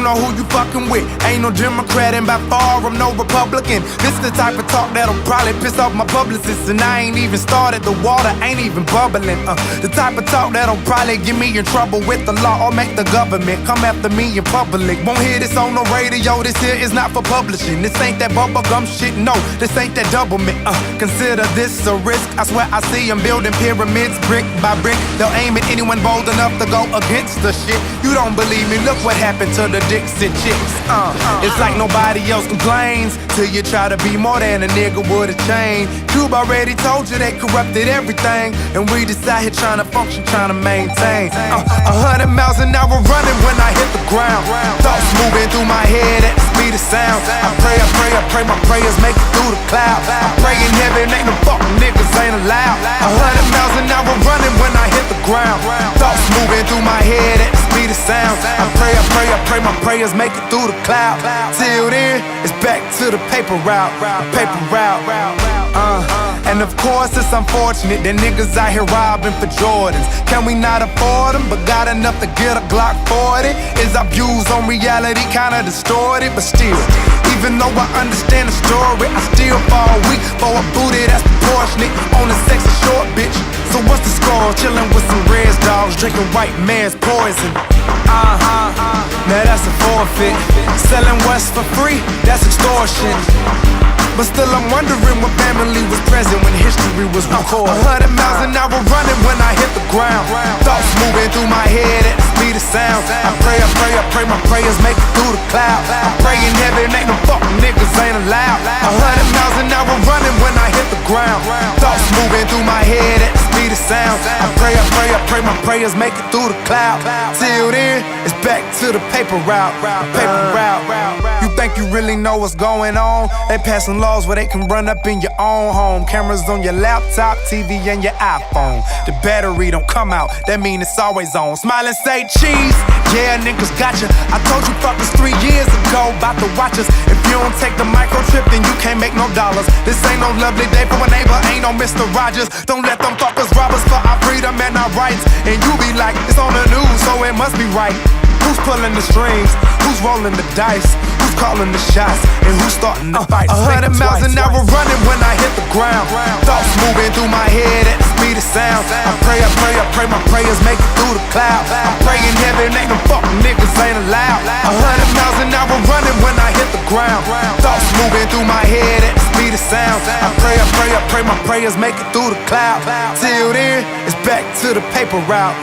know who you fucking with. Ain't no Democrat and by far I'm no Republican. This the type of talk that'll probably piss off my publicist, and I ain't even started, the water ain't even bubbling. The type of talk that'll probably get me in trouble with the law or make the government come after me in public. Won't hear this on the radio, this here is not for publishing. This ain't that bubblegum shit, no, this ain't that doublemint. Consider this a risk, I swear I see them building pyramids brick by brick. They'll aim at anyone bold enough to go against the shit. You don't believe me, look what happened to the Dixie Chicks. It's like nobody else complains till you try to be more than a nigga with a chain. Cube already told you they corrupted everything, and we just out here trying to function, trying to maintain. 100 miles an hour running when I hit the ground. Thoughts moving through my head at the speed of sound. I pray, my prayers make it through the cloud. I pray in heaven, ain't no fucking niggas ain't allowed. 100 miles an hour running when I hit the ground. Thoughts moving through my head at the speed of sound. I pray my prayers make it through the cloud. Till then, it's back to the paper route. And of course it's unfortunate that niggas out here robbing for Jordans. Can we not afford them, but got enough to get a Glock 40? Is our views on reality kinda distorted? But still, even though I understand the story, I still fall weak for a booty that's proportionate on a sexy short bitch. So what's the score? Chillin' with some red dogs, drinking white man's poison. Now that's a forfeit. Selling West for free, that's extortion. But still I'm wondering what family was present when history was recorded. 100 miles an hour running when I hit the ground. Thoughts moving through my head at the speed of sound. I pray my prayers make it through the cloud. I pray in heaven, ain't no fucking niggas ain't allowed. 100 miles an hour running when I hit the ground. Thoughts moving through my head at the speed of sound. I pray my prayers make it through the cloud. Till then, it's back to the paper route. You think you really know what's going on? They passing laws where they can run up in your own home. Cameras on your laptop, TV, and your iPhone. The battery don't come out, that mean it's always on. Smile and say cheese, yeah, niggas gotcha. I told you fuckers 3 years ago about to watch us. If you don't take the microchip, then you can't make no dollars. This ain't no lovely day for a neighbor, ain't no Mr. Rogers. Don't let them fuckers rob us for our freedom and our rights. And you be like, it's on the news, so it must be right. Who's pulling the strings? Who's rolling the dice? Who's calling the shots? And who's starting the fight? 100 miles an hour running when I hit the ground. Thoughts moving through my head at the speed of sound. I pray my prayers make it through the cloud. I pray in heaven, ain't no fucking niggas ain't allowed. 100 miles an hour running when I hit the ground. Thoughts moving through my head at the speed of sound. I pray my prayers make it through the cloud. Till then, it's back to the paper route.